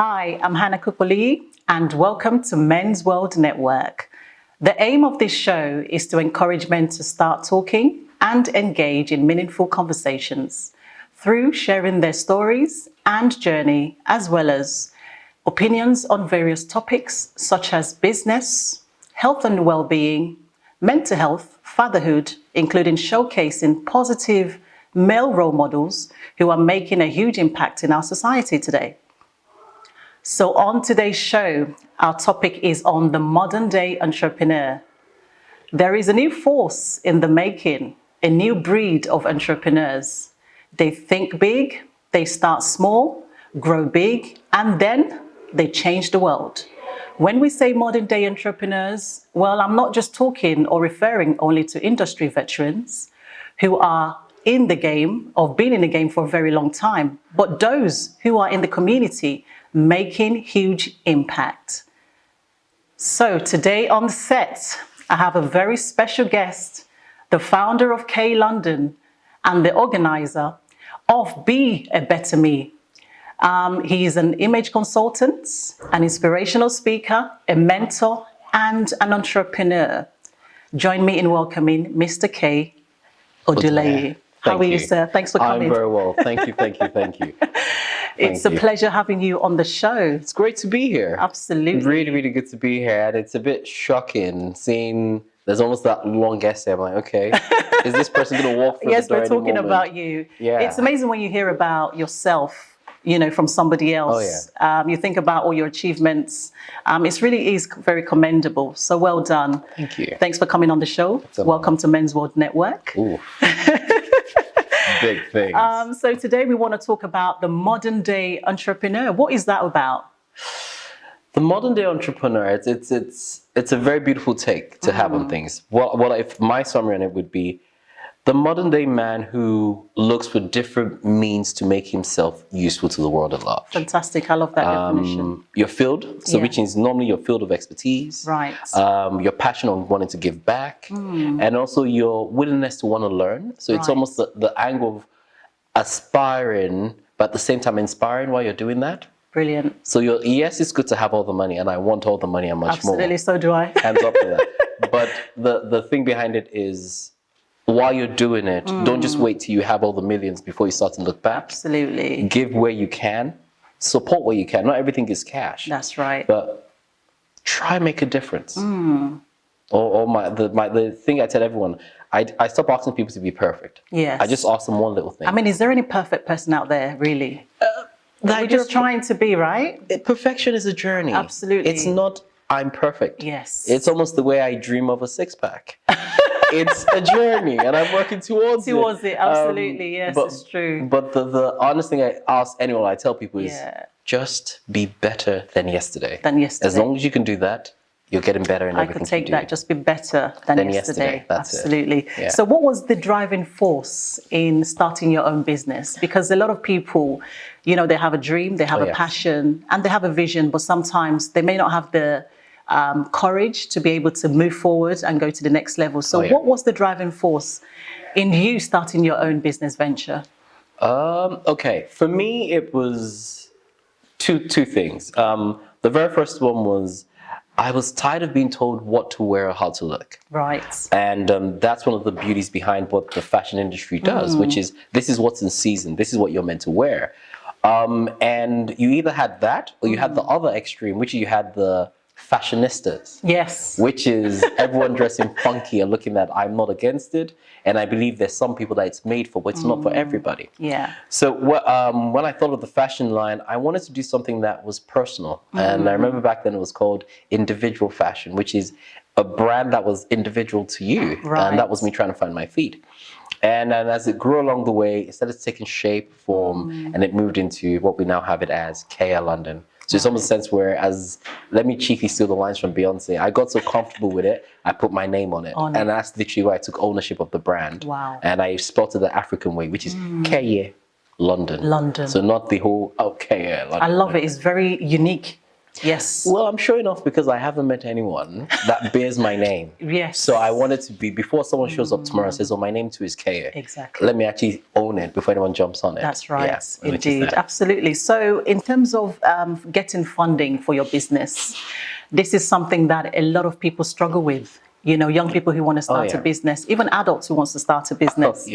Hi, I'm Hannah Kukuli, and welcome to Men's World Network. The aim of this show is to encourage men to start talking and engage in meaningful conversations through sharing their stories and journey, as well as opinions on various topics such as business, health and well-being, mental health, fatherhood, including showcasing positive male role models who are making a huge impact in our society today. So on today's show, our topic is on the modern day entrepreneur. There is a new force in the making, a new breed of entrepreneurs. They think big, they start small, grow big, and then they change the world. When we say modern day entrepreneurs, well, I'm not just talking or referring only to industry veterans who are in the game, or been in the game for a very long time, but those who are in the community making huge impact. So today on the set, I have a very special guest, the founder of K London and the organizer of Be a Better Me. He is an image consultant, an inspirational speaker, a mentor, and an entrepreneur. Join me in welcoming Mr. K Odulaye. How are you, sir? Thanks for coming. I'm very well. Thank you. It's a pleasure having you on the show. It's great to be here. Absolutely. Really good to be here. And it's a bit shocking seeing there's almost that long essay. I'm like, okay, is this person going to walk through Yes, the door we're talking any moment? about you. Yeah. It's amazing when you hear about yourself, from somebody else. Oh, yeah. You think about all your achievements. It really is very commendable. So well done. Thank you. Thanks for coming on the show. Welcome to Men's World Network. Ooh. Big things. So today we want to talk about the modern day entrepreneur. What is that about? The modern day entrepreneur, it's a very beautiful take to have on things. Well, if my summary on it would be the modern day man who looks for different means to make himself useful to the world at large. Fantastic. I love that definition. Your field, which is normally your field of expertise. Right. Your passion on wanting to give back, and also your willingness to want to learn. So it's almost the angle of aspiring, but at the same time inspiring while you're doing that. Brilliant. So yes, it's good to have all the money, and I want all the money and much more. Absolutely, so do I. Hands up for that. But the thing behind it is, while you're doing it, don't just wait till you have all the millions before you start to look back. Absolutely. Give where you can, support where you can. Not everything is cash. That's right. But try and make a difference. The thing I tell everyone, I stop asking people to be perfect. Yes. I just ask them one little thing. I mean, is there any perfect person out there, really? We're just trying to be, right? Perfection is a journey. Absolutely. It's not, I'm perfect. Yes. It's almost the way I dream of a six-pack. It's a journey, and I'm working towards it. Towards it, absolutely. Yes, it's true. But the honest thing I ask anyone, I tell people is just be better than yesterday. As long as you can do that, you're getting better in everything you do. I could take that, just be better than yesterday. That's absolutely. It. Yeah. So what was the driving force in starting your own business? Because a lot of people, they have a dream, they have a passion, and they have a vision, but sometimes they may not have the courage to be able to move forward and go to the next level. So what was the driving force in you starting your own business venture? Okay, for me, it was two things. The very first one was I was tired of being told what to wear or how to look. Right. And that's one of the beauties behind what the fashion industry does, which is this is what's in season. This is what you're meant to wear. And you either had that or you had the other extreme, which you had the fashionistas. Yes. Which is everyone dressing funky and looking that I'm not against it. And I believe there's some people that it's made for, but it's not for everybody. Yeah. So when I thought of the fashion line, I wanted to do something that was personal. And I remember back then it was called individual fashion, which is a brand that was individual to you. Right. And that was me trying to find my feet. And then as it grew along the way, it started taking shape, form, and it moved into what we now have it as KL London. So it's almost a sense where, let me cheeky steal the lines from Beyonce. I got so comfortable with it, I put my name on it. And that's literally why I took ownership of the brand. Wow. And I spelled it the African way, which is K London. London. So not the whole, London. I love it. It's very unique. Yes. Well, I'm sure enough because I haven't met anyone that bears my name. Yes. So I wanted to be, before someone shows up tomorrow and says, oh, my name too is Kea. Exactly. Let me actually own it before anyone jumps on it. That's right. Yeah, Indeed. Absolutely. So in terms of getting funding for your business, this is something that a lot of people struggle with. You know, young people who want to start a business, even adults who wants to start a business.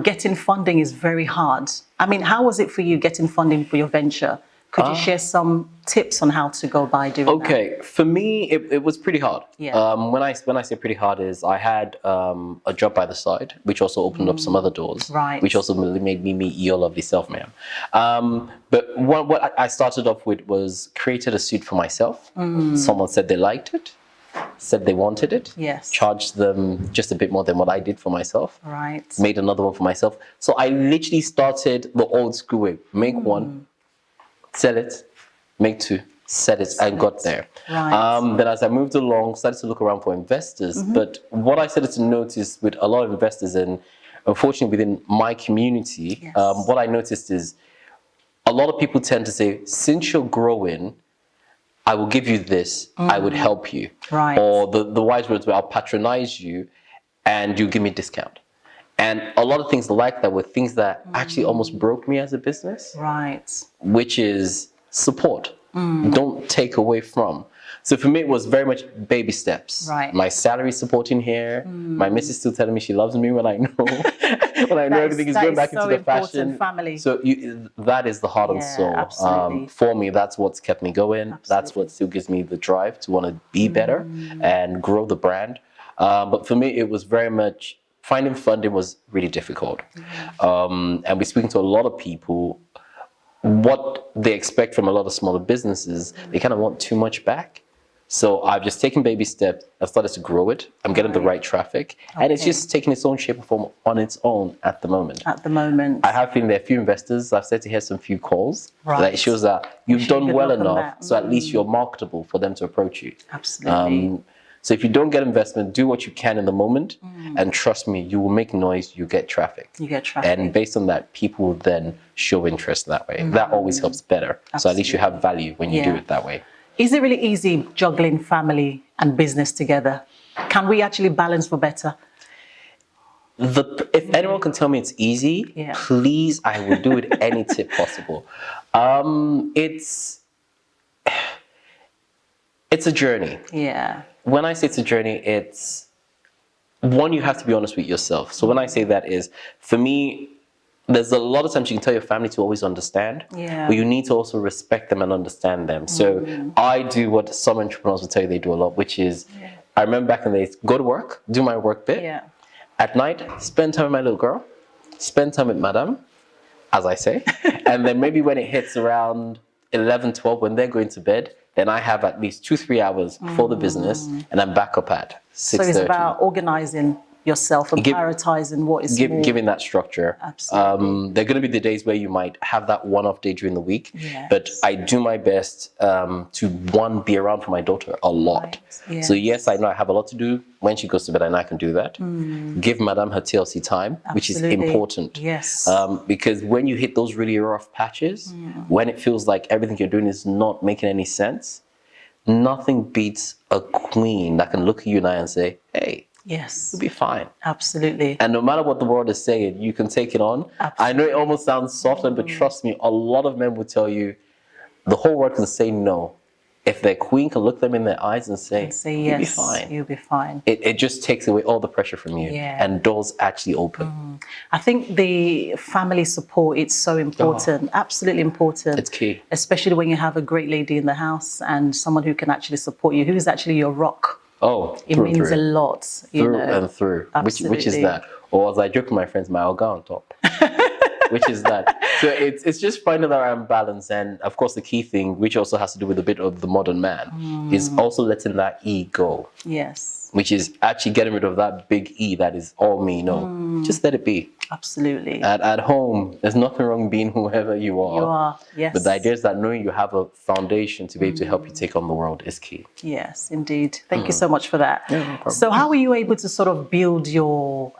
Getting funding is very hard. I mean, how was it for you getting funding for your venture? Could you share some tips on how to go by doing that? Okay, for me, it was pretty hard. Yeah. When I say pretty hard is I had a job by the side, which also opened up some other doors. Right. Which also made me meet your lovely self, ma'am. But what I started off with was created a suit for myself. Someone said they liked it, said they wanted it. Yes. Charged them just a bit more than what I did for myself. Right. Made another one for myself. So I literally started the old school way. Make one, sell it, make two, sell it, and got there. Right. Then as I moved along, started to look around for investors. But what I started to notice with a lot of investors, and unfortunately within my community, what I noticed is a lot of people tend to say, since you're growing, I will give you this, I would help you. Right. Or the wise words were, I'll patronize you and you give me a discount. And a lot of things like that were things that actually almost broke me as a business. Right. Which is support. Don't take away from. So for me, it was very much baby steps. Right. My salary supporting here. My missus still telling me she loves me when I know everything is going back into the fashion. Family. So that is the heart and soul. Absolutely. For me, that's what's kept me going. Absolutely. That's what still gives me the drive to want to be better and grow the brand. But for me, it was very much finding funding was really difficult. And we're speaking to a lot of people. What they expect from a lot of smaller businesses, they kind of want too much back. So I've just taken baby steps. I've started to grow it. I'm getting the right traffic. And it's just taking its own shape and form on its own at the moment. At the moment. I have been there, a few investors. I've said to hear some few calls. Right. That shows that you've done well enough. That. So at least you're marketable for them to approach you. Absolutely. So if you don't get investment, do what you can in the moment. And trust me, you will make noise, you get traffic. You get traffic. And based on that, people will then show interest that way. That always helps better. Absolutely. So at least you have value when you do it that way. Is it really easy juggling family and business together? Can we actually balance for better? If anyone can tell me it's easy, please, I will do it any tip possible. It's a journey. Yeah. When I say it's a journey, it's one, you have to be honest with yourself. So when I say that is, for me, there's a lot of times you can tell your family to always understand, but you need to also respect them and understand them. So I do what some entrepreneurs will tell you they do a lot, which is, I remember back in the days, go to work, do my work bit. At night, spend time with my little girl, spend time with madam, as I say. And then maybe when it hits around 11, 12, when they're going to bed, then I have at least 2-3 hours for the business, and I'm back up at 6:30. So it's about organizing yourself and prioritizing what is giving that structure. Absolutely. There are going to be the days where you might have that one-off day during the week, but I do my best to be around for my daughter a lot. Right. So yes, I know I have a lot to do when she goes to bed, and I can do that. Give madam her TLC time, which is important. Yes. Because when you hit those really rough patches, when it feels like everything you're doing is not making any sense, nothing beats a queen that can look at you and I and say, hey, yes, you'll be fine. Absolutely. And no matter what the world is saying, you can take it on. Absolutely. I know it almost sounds softer, but trust me, a lot of men will tell you the whole world can say no. If their queen can look them in their eyes and say yes, you'll be fine. You'll be fine. It just takes away all the pressure from you, and doors actually open. I think the family support is so important, absolutely important. It's key. Especially when you have a great lady in the house and someone who can actually support you, who is actually your rock. Oh, it means a lot. Through and through. Which is that? Or as I joke with my friends, my Olga on top. Which is that. So it's just finding that right balance. And of course, the key thing, which also has to do with a bit of the modern man, is also letting that E go. Yes. Which is actually getting rid of that big E that is all me. No, just let it be. Absolutely. At home, there's nothing wrong being whoever you are. You are, yes. But the idea is that knowing you have a foundation to be able to help you take on the world is key. Yes, indeed. Thank you so much for that. Yeah, no problem. So how were you able to sort of build your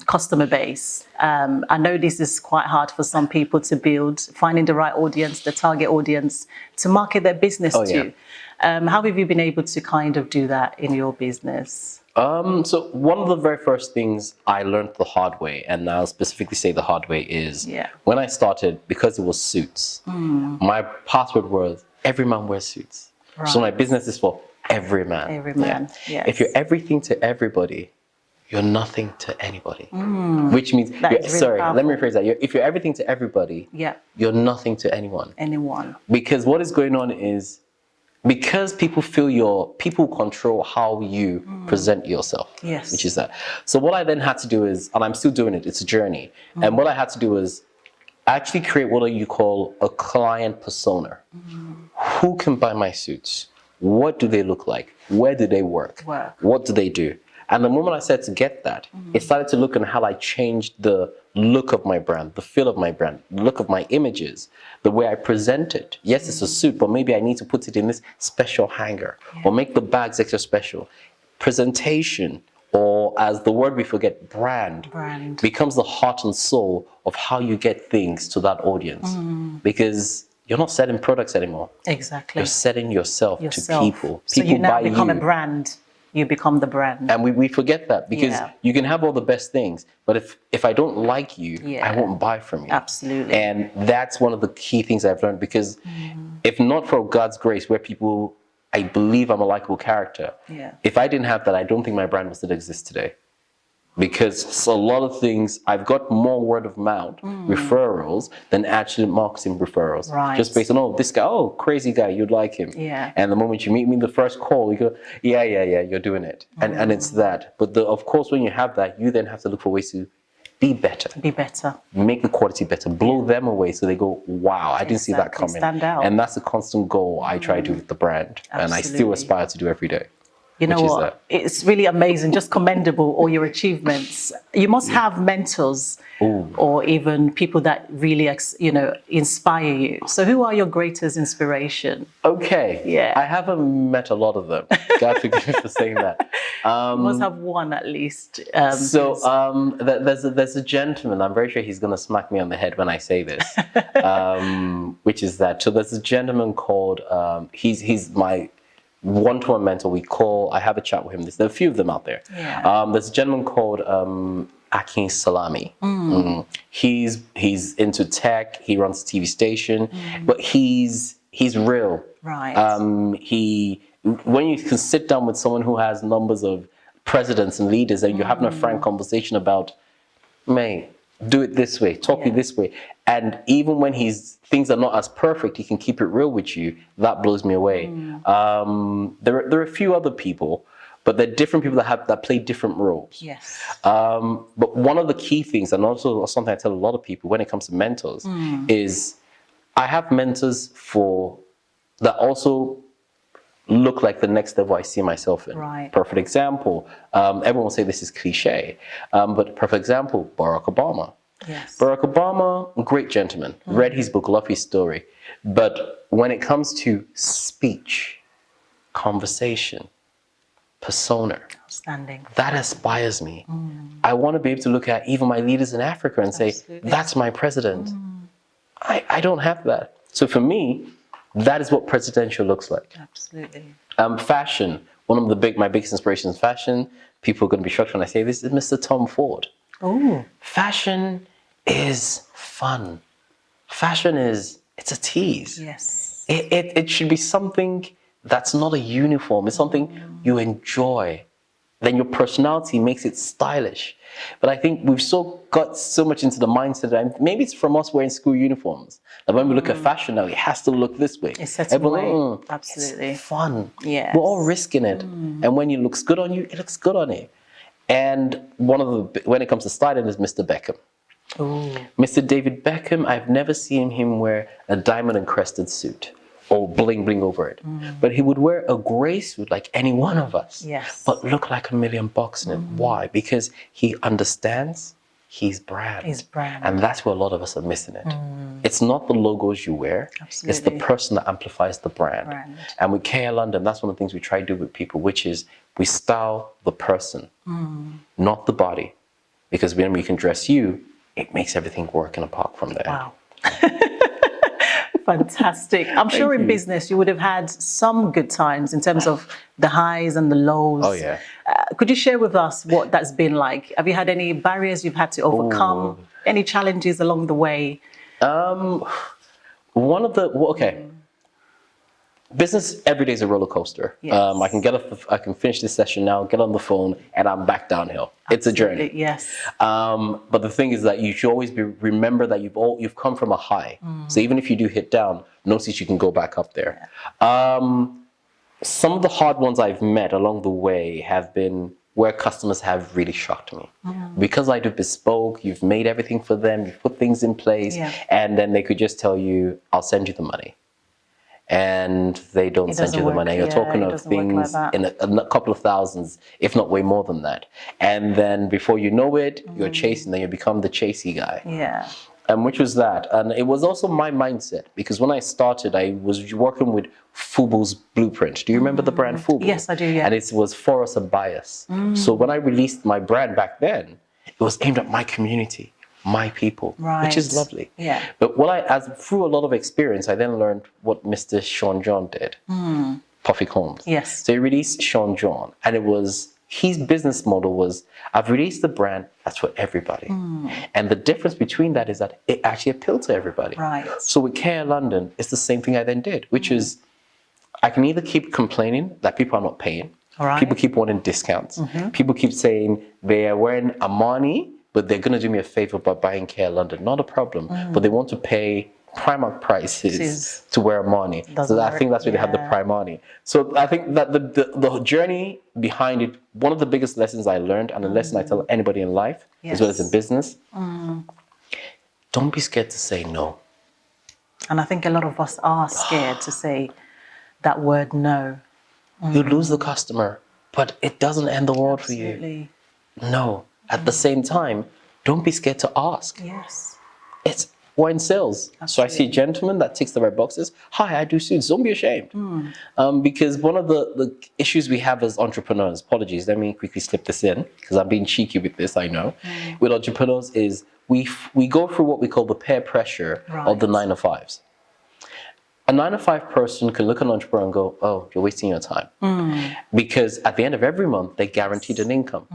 customer base? I know this is quite hard for some people to build, finding the right audience, the target audience, to market their business to. How have you been able to kind of do that in your business? So one of the very first things I learned the hard way, and I'll specifically say the hard way, is when I started, because it was suits, my password was every man wears suits. Right. So my business is for every man. Every man, yes. If you're everything to everybody, you're nothing to anybody. Which means, let me rephrase that. If you're everything to everybody, you're nothing to anyone. Because what is going on is, because people control how you present yourself. Yes. Which is that. So what I then had to do is, and I'm still doing it, it's a journey. And what I had to do is actually create what you call a client persona. Who can buy my suits? What do they look like? Where do they work? What do they do? And the moment I started to get that, it started to look at how I changed the look of my brand, the feel of my brand, the look of my images, the way I present it. Yes, it's a suit, but maybe I need to put it in this special hanger or make the bags extra special. Presentation, or as the word we forget, brand, becomes the heart and soul of how you get things to that audience. Because you're not selling products anymore. Exactly. You're selling yourself to people. So you now become a brand. You become the brand. And we forget that, because you can have all the best things, but if I don't like you, I won't buy from you. Absolutely. And that's one of the key things I've learned, because if not for God's grace, where people, I believe I'm a likable character, if I didn't have that, I don't think my brand would still exist today. Because a lot of things, I've got more word of mouth referrals than actually marketing referrals. Right. Just based on, oh, this guy, oh, crazy guy, you'd like him. Yeah. And the moment you meet me, the first call, you go, yeah, you're doing it. And it's that. But of course, when you have that, you then have to look for ways to be better. Be better. Make the quality better. Blow them away so they go, wow, I didn't see that coming. Stand out. And that's a constant goal I try to do with the brand. Absolutely. And I still aspire to do every day. You know what? It's really amazing, just commendable, all your achievements. You must have mentors or even people that really, inspire you. So who are your greatest inspiration? Okay. Yeah. I haven't met a lot of them. God forgive me for saying that. You must have one at least. There's a gentleman, I'm very sure he's going to smack me on the head when I say this, which is that. So there's a gentleman called, he's my one-to-one mentor. I have a chat with him. There are a few of them out there. Yeah. There's a gentleman called Akin Salami. He's into tech. He runs a TV station, but he's real. Right. When you can sit down with someone who has numbers of presidents and leaders, and you're having a frank conversation about, mate, do it this way, talk it this way. And even when things are not as perfect, he can keep it real with you. That blows me away. There are a few other people, but they're different people that play different roles. Yes. But one of the key things, and also something I tell a lot of people when it comes to mentors, is I have mentors that also look like the next level I see myself in. Right. Perfect example. Everyone will say this is cliche, but perfect example, Barack Obama. Yes. Barack Obama, great gentleman. Read his book, love his story. But when it comes to speech, conversation, persona, outstanding, that inspires me. I want to be able to look at even my leaders in Africa and say, that's my president. I don't have that. So for me, that is what presidential looks like. Absolutely. Fashion. One of my biggest inspirations is fashion. People are going to be shocked when I say this is Mr. Tom Ford. Oh. Fashion is fun. Fashion it's a tease. Yes. It should be something that's not a uniform. It's something you enjoy. Then your personality makes it stylish. But I think we've got so much into the mindset, and maybe it's from us wearing school uniforms, that when we look at fashion now, it has to look this way. It's set away. Absolutely. It's fun. Yeah. We're all risking it. And when it looks good on you, it looks good on you. And when it comes to styling, is Mr. Beckham. Ooh. Mr. David Beckham, I've never seen him wear a diamond encrusted suit or bling bling over it. But he would wear a gray suit like any one of us, but look like $1 million in it. Why? Because he understands, his brand. His brand. And that's where a lot of us are missing it. It's not the logos you wear, it's the Absolutely. person that amplifies the brand. And with KL London, that's one of the things we try to do with people, which is we style the person, not the body. Because when we can dress you, it makes everything work in a park from there. Wow. Fantastic. I'm sure in business you would have had some good times in terms of the highs and the lows. Oh, yeah. Could you share with us what that's been like? Have you had any barriers you've had to overcome? Any challenges along the way? Business every day is a roller coaster. Yes. I can finish this session now, get on the phone, and I'm back downhill. It's a journey. Yes. But the thing is that you should always remember that you've come from a high. So even if you do hit down, notice you can go back up there. Some of the hard ones I've met along the way have been where customers have really shocked me. Because I do bespoke, you've made everything for them, you've put things in place, and then they could just tell you, I'll send you the money. And they don't send you the money. You're talking of things in a couple of thousands, if not way more than that. And then before you know it, you're chasing, then you become the chasey guy. Yeah. Which was that. And it was also my mindset, because when I started, I was working with Fubu's Blueprint. Do you remember the brand Fubu? Yes, I do, yeah. And it was for us a bias. So when I released my brand back then, it was aimed at my community, my people, which is lovely. Yeah. But through a lot of experience, I then learned what Mr. Sean John did, Puffy Combs. Yes. So he released Sean John, and his business model was, I've released the brand that's for everybody. And the difference between that is that it actually appealed to everybody. Right. So with KL London, it's the same thing I then did, which is I can either keep complaining that people are not paying, people keep wanting discounts, people keep saying they are wearing Armani, but they're going to do me a favor by buying KL London. Not a problem, but they want to pay Primark prices to wear Armani. So I think that's where they have the Primani. So I think that the journey behind it, one of the biggest lessons I learned, and a lesson I tell anybody in life, as well as in business, don't be scared to say no. And I think a lot of us are scared to say that word no. You lose the customer, but it doesn't end the world for you. No. At the same time, don't be scared to ask. Yes. We're in sales. So I see a gentleman that ticks the right boxes. Hi, I do suits. Don't be ashamed. Because one of the issues we have as entrepreneurs, apologies, let me quickly slip this in, because I'm being cheeky with this, I know. With entrepreneurs is we go through what we call the peer pressure of the 9-to-5s. A 9-to-5 person can look at an entrepreneur and go, oh, you're wasting your time. Because at the end of every month, they're guaranteed an income.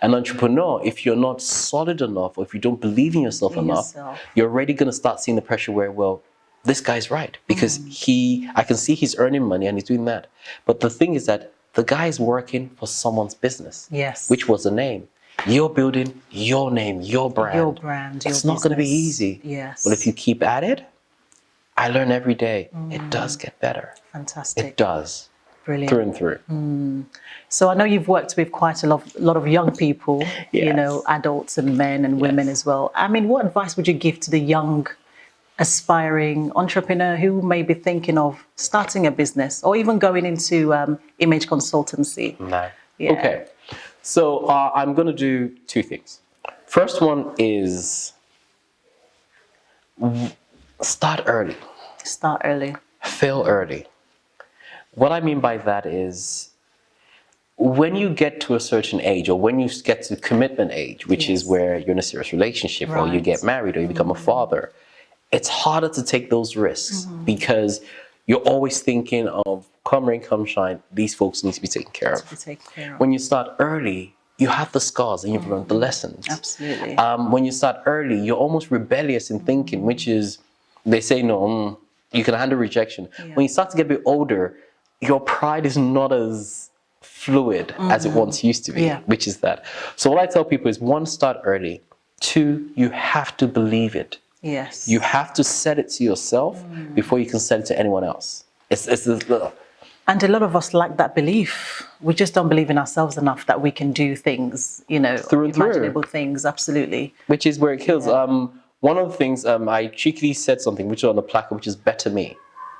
An entrepreneur, if you're not solid enough, or if you don't believe in yourself enough, you're already going to start seeing the pressure where, well, this guy's right. Because I can see he's earning money and he's doing that. But the thing is that the guy is working for someone's business. Yes. Which was a name. You're building your name, your brand. Your brand, It's not going to be easy. Yes. But if you keep at it, I learn every day. It does get better. Fantastic. It does. Brilliant. Through and through. So I know you've worked with quite a lot of young people, you know, adults and men and women as well. I mean, what advice would you give to the young, aspiring entrepreneur who may be thinking of starting a business or even going into image consultancy? No. Yeah. Okay. So I'm going to do two things. First one is start early. Start early. Fail early. What I mean by that is when you get to a certain age, or when you get to commitment age, which is where you're in a serious relationship, or you get married, or you become a father, it's harder to take those risks because you're always thinking of come rain, come shine, these folks need to be taken care of. When you start early, you have the scars and you've learned the lessons. Absolutely. When you start early, you're almost rebellious in thinking, which is, they say no, you can handle rejection. When you start to get a bit older, your pride is not as fluid as it once used to be, which is that. So what I tell people is, one, start early. Two, you have to believe it. Yes. You have to set it to yourself before you can set it to anyone else. And a lot of us lack that belief. We just don't believe in ourselves enough that we can do things, you know, imaginable things. Absolutely. Which is where it kills. One of the things, I cheekily said something, which is on the placard, which is better me.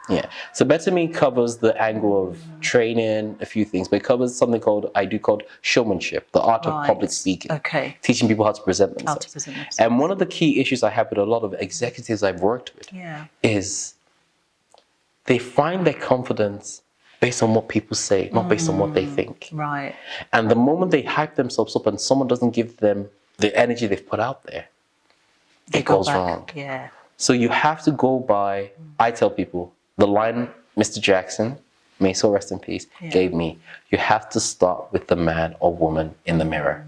Yeah. So Better Me covers the angle of training, a few things, but it covers something called showmanship, the art of public Right. speaking. Okay. Teaching people how to present How themselves. to present themselves. And one of the key issues I have with a lot of executives I've worked with Yeah. is they find their confidence based on what people say, not based on what they think. Right. And the moment they hype themselves up and someone doesn't give them the energy they've put out there, They it go goes back. wrong. Yeah. So you have to go by, I tell people, the line Mr. Jackson, may so rest in peace, gave me. You have to start with the man or woman in the mirror.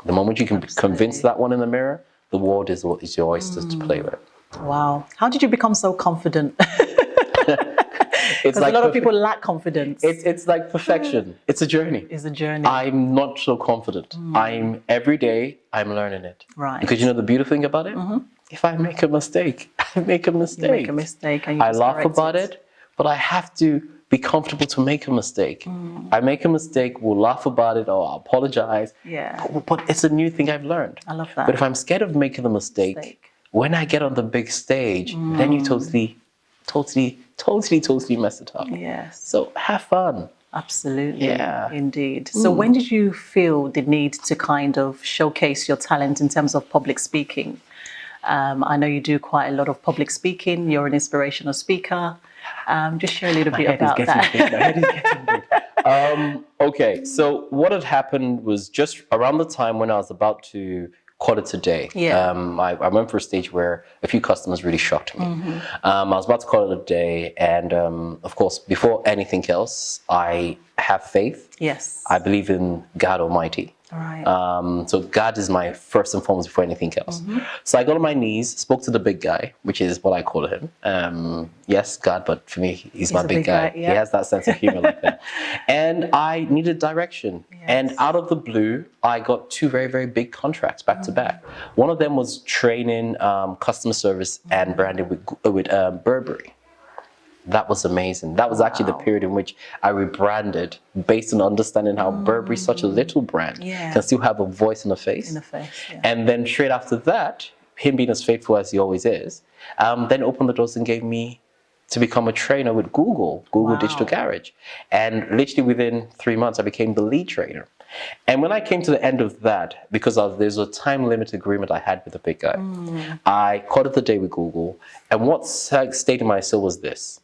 The moment you can convince that one in the mirror, the world is your oysters to play with. Wow. How did you become so confident? It's Because like a lot of people lack confidence. it's like perfection. It's a journey. It's a journey. I'm not so confident. Every day I'm learning it. Right. Because you know the beautiful thing about it? If I make a mistake, I make a mistake. You make a mistake and you I just laugh correct about it, but I have to be comfortable to make a mistake. I make a mistake, we'll laugh about it or I'll apologize. Yeah. But it's a new thing I've learned. I love that. But if I'm scared of making the mistake, when I get on the big stage, then you totally mess it up. Yes. So have fun. Absolutely. Yeah. Indeed. So when did you feel the need to kind of showcase your talent in terms of public speaking? I know you do quite a lot of public speaking. You're an inspirational speaker. Just share a little bit about that. My head is getting big. Okay, so what had happened was just around the time when I was about to call it a day. Yeah. I went for a stage where a few customers really shocked me. I was about to call it a day, and of course, before anything else, I have faith. Yes. I believe in God Almighty. All right. So God is my first and foremost before anything else. So I got on my knees, spoke to the big guy, which is what I call him. Yes, God, but for me, he's my a big guy. yeah. He has that sense of humor like that. And I needed direction. Yes. And out of the blue, I got two very, very big contracts back to back. One of them was training customer service and branding with Burberry. That was amazing. That was actually the period in which I rebranded based on understanding how Burberry, such a little brand, can still have a voice and a face. In the face. Yeah. And then straight after that, him being as faithful as he always is, then opened the doors and gave me to become a trainer with Google Digital Garage. And literally within 3 months, I became the lead trainer. And when I came to the end of that, because there's a time limit agreement I had with the big guy, I called it the day with Google. And what stayed in my soul was this.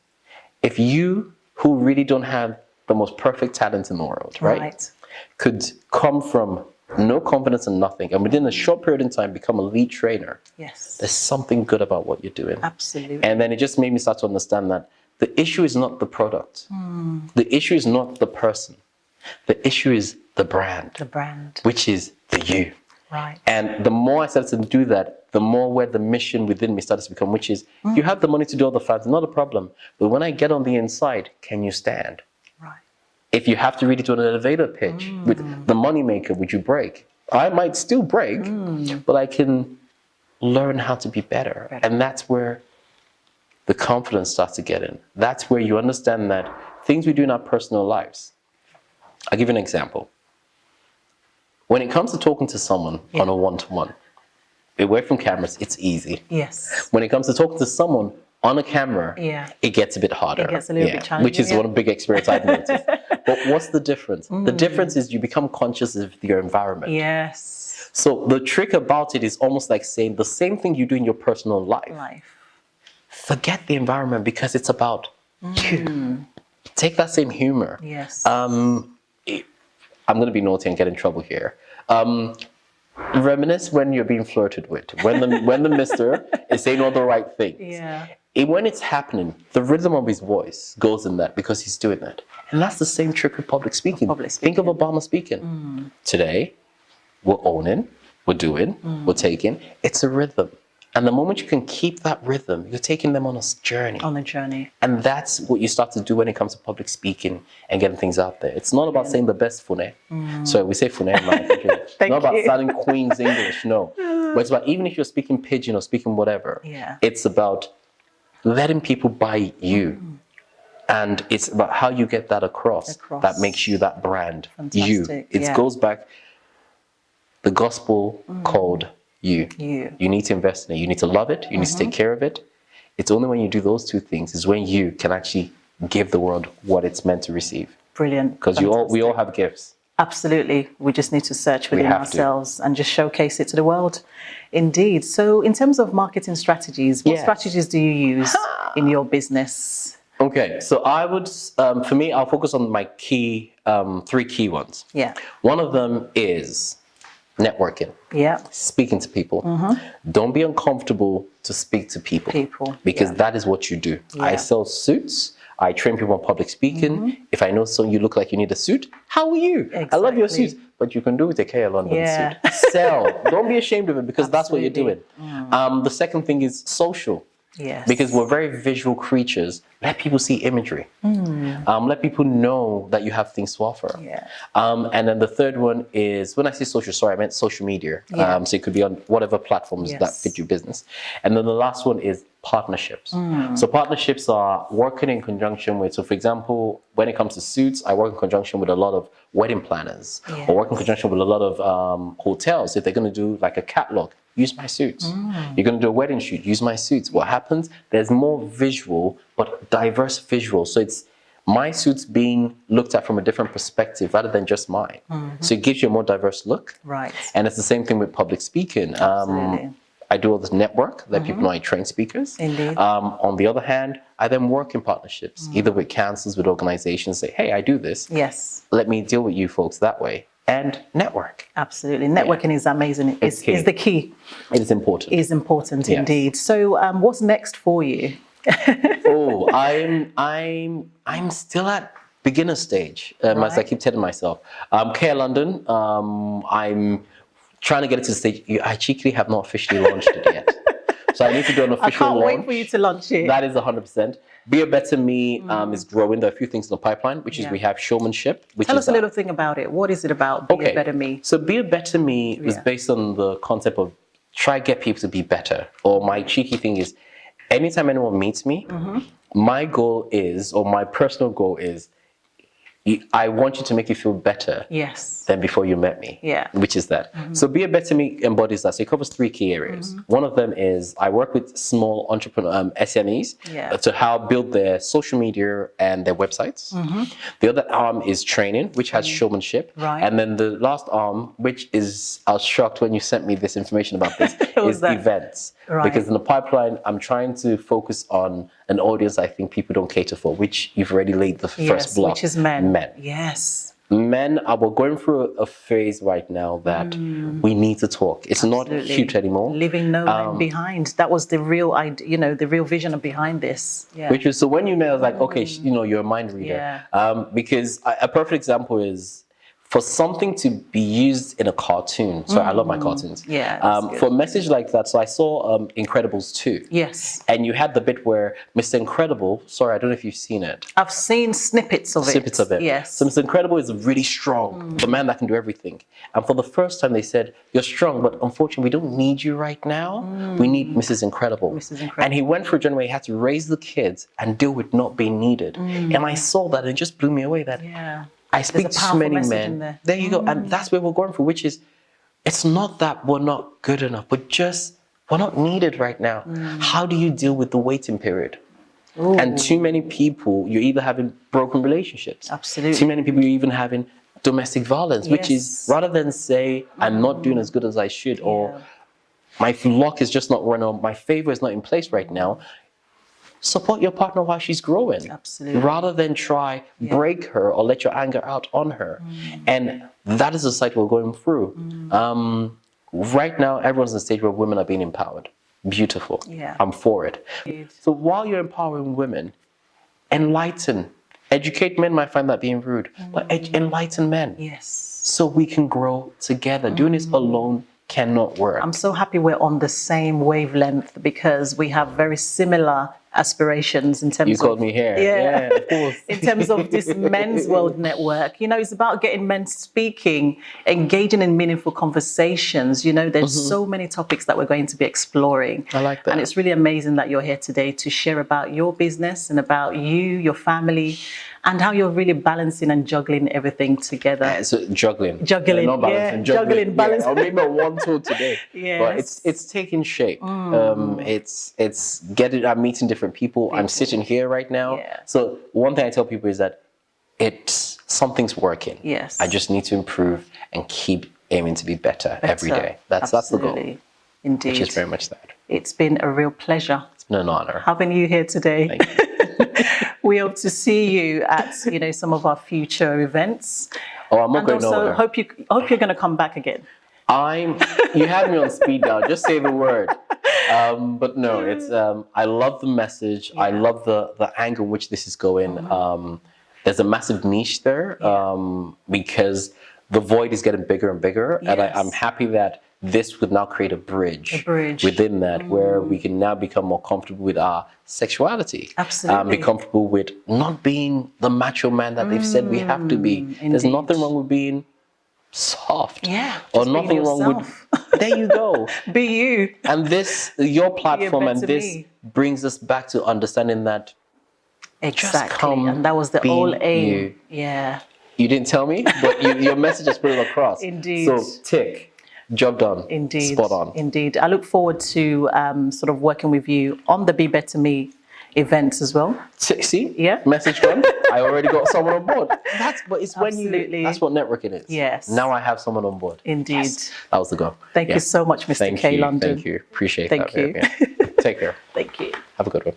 If you, who really don't have the most perfect talent in the world, right, could come from no confidence and nothing, and within a short period in time become a lead trainer, Yes. there's something good about what you're doing. Absolutely. And then it just made me start to understand that the issue is not the product. The issue is not the person. The issue is the brand. The brand. Which is the you. Right. And the more I started to do that, the more where the mission within me started to become, which is, you have the money to do all the fans, not a problem. But when I get on the inside, can you stand? Right. If you have to really do an elevator pitch with the moneymaker, would you break? I might still break, but I can learn how to be better. And that's where the confidence starts to get in. That's where you understand that things we do in our personal lives. I'll give you an example. When it comes to talking to someone on a one-to-one, away from cameras, it's easy. Yes. When it comes to talking to someone on a camera, it gets a bit harder. It gets a little bit challenging. Which is one big experience I've noticed. But what's the difference? The difference is you become conscious of your environment. Yes. So the trick about it is almost like saying the same thing you do in your personal life. Forget the environment because it's about you. Take that same humor. Yes. I'm going to be naughty and get in trouble here. Reminisce when you're being flirted with, when the mister is saying all the right things. Yeah. When it's happening, the rhythm of his voice goes in that because he's doing that. And that's the same trick with public speaking. Think of Obama speaking. Today, we're owning, we're doing, we're taking. It's a rhythm. And the moment you can keep that rhythm, you're taking them on a journey. On a journey. And that's what you start to do when it comes to public speaking and getting things out there. It's not about saying the best fune. So we say fune in my country. It's not about sounding Queen's English, no. But it's about even if you're speaking pidgin or speaking whatever, it's about letting people buy you. And it's about how you get that across. That makes you that brand. Fantastic. You. It goes back, the gospel called you. You need to invest in it. You need to love it. You need to take care of it. it's only when you do those two things is when you can actually give the world what it's meant to receive. Brilliant. Because we all have gifts. Absolutely. We just need to search within ourselves and just showcase it to the world. Indeed. So in terms of marketing strategies, what strategies do you use in your business? Okay, so I would, for me, I'll focus on my three key ones. Yeah. One of them is networking. Yeah. Speaking to people. Don't be uncomfortable to speak to people. Because that is what you do. Yeah. I sell suits. I train people on public speaking. If I know you look like you need a suit, how are you? Exactly. I love your suits, but you can do it with a KL London suit. Sell. Don't be ashamed of it because that's what you're doing. The second thing is social. Yes. Because we're very visual creatures. Let people see imagery. Let people know that you have things to offer. Yeah. And then the third one is, when I say social, sorry, I meant social media. Yeah. So it could be on whatever platforms that fit your business. And then the last one is partnerships. So partnerships are working in conjunction with, so for example, when it comes to suits, I work in conjunction with a lot of wedding planners, or work in conjunction with a lot of hotels. If they're going to do like a catalog, use my suits. You're going to do a wedding shoot, use my suits. What happens? There's more visual, but diverse visual. So it's my suits being looked at from a different perspective rather than just mine. So it gives you a more diverse look. Right. And it's the same thing with public speaking. Absolutely. I do all this network, let people know I train speakers. Indeed. On the other hand, I then work in partnerships, either with councils, with organizations, say, hey, I do this. Yes. Let me deal with you folks that way. And network. Absolutely. Networking is amazing. It's the key. It is important. It is important indeed. So what's next for you? I'm still at beginner stage, as I keep telling myself. KL London, I'm trying to get it to the stage. I cheekily have not officially launched it yet. So I need to do an official launch. I can't wait for you to launch it. That is 100%. Be a Better Me is growing. There are a few things in the pipeline, which is we have showmanship. Tell us a little thing about it. What is it about, Be a Better Me? So Be a Better Me is based on the concept of try get people to be better. Or my cheeky thing is, anytime anyone meets me, my goal is, or my personal goal is, I want you to make you feel better than before you met me, which is that. So Be a Better Me embodies that. So it covers three key areas. One of them is I work with small entrepreneur SMEs to help build their social media and their websites. The other arm is training, which has showmanship. And then the last arm, which is, I was shocked when you sent me this information about this, is events. Because in the pipeline, I'm trying to focus on an audience I think people don't cater for, which you've already laid the first block. Which is men. Yes. Men we're going through a phase right now that we need to talk. It's not cute anymore. Leaving no men behind. That was the real idea, the real vision behind this. Which was, so when you met, I was like, okay, you're a mind reader. Because a perfect example is, for something to be used in a cartoon, so I love my cartoons. For a message like that, so I saw Incredibles 2. Yes. And you had the bit where Mr. Incredible, sorry, I don't know if you've seen it. I've seen snippets of it. Yes. So Mr. Incredible is really strong, the man that can do everything. And for the first time they said, you're strong, but unfortunately we don't need you right now. We need Mrs. Incredible. And he went for a journey where he had to raise the kids and deal with not being needed. And I saw that and it just blew me away that I speak to so many men. There you go. And that's where we're going for, which is, it's not that we're not good enough, but just we're not needed right now. How do you deal with the waiting period? And too many people, you're either having broken relationships. Absolutely. Too many people, you're even having domestic violence, which is, rather than say, I'm not doing as good as I should, or my luck is just not running, or my favor is not in place right now, support your partner while she's growing. Absolutely. Rather than try break her or let your anger out on her. And that is the cycle we're going through. Right now, everyone's in a stage where women are being empowered. Beautiful. I'm for it. So while you're empowering women, enlighten. Educate men might find that being rude, but enlighten men. So we can grow together. Doing this alone cannot work. I'm so happy we're on the same wavelength because we have very similar aspirations in terms of... You called me here. Yeah, of course. In terms of this Men's World Network, it's about getting men speaking, engaging in meaningful conversations. There's so many topics that we're going to be exploring. I like that. And it's really amazing that you're here today to share about your business and about you, your family, and how you're really balancing and juggling everything together. So juggling, Juggling, not balancing, yeah, juggling, balance. Or maybe a one tool today. But Yes. it's taking shape. It's getting. I'm meeting different people. I'm sitting here right now. Yeah. So one thing I tell people is that something's working. Yes. I just need to improve and keep aiming to be better every day. That's the goal. Absolutely. Indeed. Which is very much that. It's been a real pleasure It's been an honor. having you here today. Thank you. We hope to see you at some of our future events. Oh, I'm not And going also nowhere. hope you're going to come back again. You have me on speed dial. Just say the word. But no, it's. I love the message. I love the angle in which this is going. There's a massive niche there because the void is getting bigger and bigger, and Yes. I'm happy that this would now create a bridge within that, where we can now become more comfortable with our sexuality. Absolutely. Be comfortable with not being the macho man that they've said we have to be. There's Indeed. nothing wrong with being soft. Yeah, Or just being nothing wrong with. yourself. There you go. Be you. And your platform and better this me. brings us back to understanding that Exactly. come, And that was the be whole aim. you. Yeah. you didn't tell me, but your message has put it across. Indeed. So tick, job done. Indeed. Spot on. Indeed. I look forward to sort of working with you on the Be Better Me events as well. See? Yeah. Message done. I already got someone on board. But it's when Absolutely. that's what networking is. Yes. Now I have someone on board. Indeed. Yes. That was the goal. Thank Yeah. you so much, Mr. Thank K. you. London. Thank you. Appreciate Thank that. you. Yeah. Take care. Thank you. Have a good one.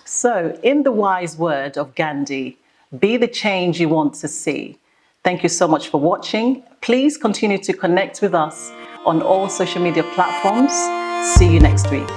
So, in the wise word of Gandhi, be the change you want to see. Thank you so much for watching. Please continue to connect with us on all social media platforms. See you next week.